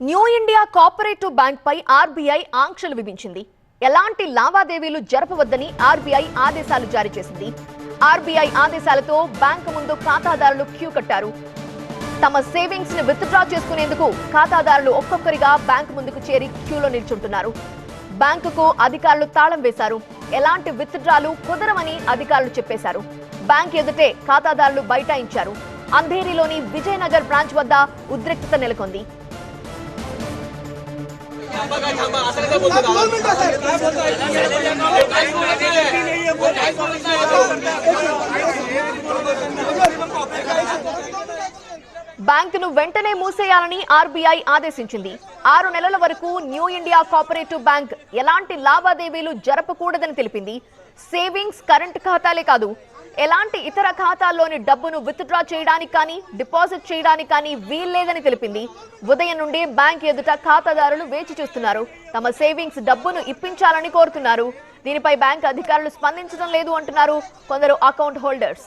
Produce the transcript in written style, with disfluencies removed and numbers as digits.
New India cooperative bank పై RBI ఆంక్షలు విధించింది. ఎలాంటి లావాదేవీలు జరపవద్దని ఆర్బీఐ ఆదేశాలు జారీ చేసింది. ఆర్బీఐ ఆదేశాలతో బ్యాంకు ముందు ఖాతాదారులు క్యూ కట్టారు. తమ సేవింగ్స్ ని విత్డ్రా చేసుకునేందుకు ఖాతాదారులు ఒక్కొక్కరిగా బ్యాంకు ముందుకు చేరి క్యూలో నిల్చుంటున్నారు. బ్యాంకుకు అధికారులు తాళం వేశారు. ఎలాంటి విత్డ్రాలు కుదరమని అధికారులు చెప్పేశారు. బ్యాంక్ ఎదుటే ఖాతాదారులు బైఠాయించారు. అంధేరిలోని విజయనగర్ బ్రాంచ్ వద్ద ఉద్రిక్తత నెలకొంది. బ్యాంకును వెంటనే మూసేయాలని ఆర్బీఐ ఆదేశించింది. 6 నెలల వరకు న్యూ ఇండియా కోఆపరేటివ్ బ్యాంక్ ఎలాంటి లావాదేవీలు జరపకూడదని తెలిపింది. సేవింగ్స్, కరెంట్ ఖాతాలే కాదు, ఎలాంటి ఇతర ఖాతాల్లోని డబ్బును విత్డ్రా చేయడానికి కానీ డిపాజిట్ చేయడానికి కానీ వీల్లేదని తెలిపింది. ఉదయం నుండి బ్యాంక్ ఎదుట ఖాతాదారులు వేచి చూస్తున్నారు. తమ సేవింగ్స్ డబ్బును ఇప్పించాలని కోరుతున్నారు. దీనిపై బ్యాంక్ అధికారులు స్పందించడం లేదు అంటున్నారు కొందరు అకౌంట్ హోల్డర్స్.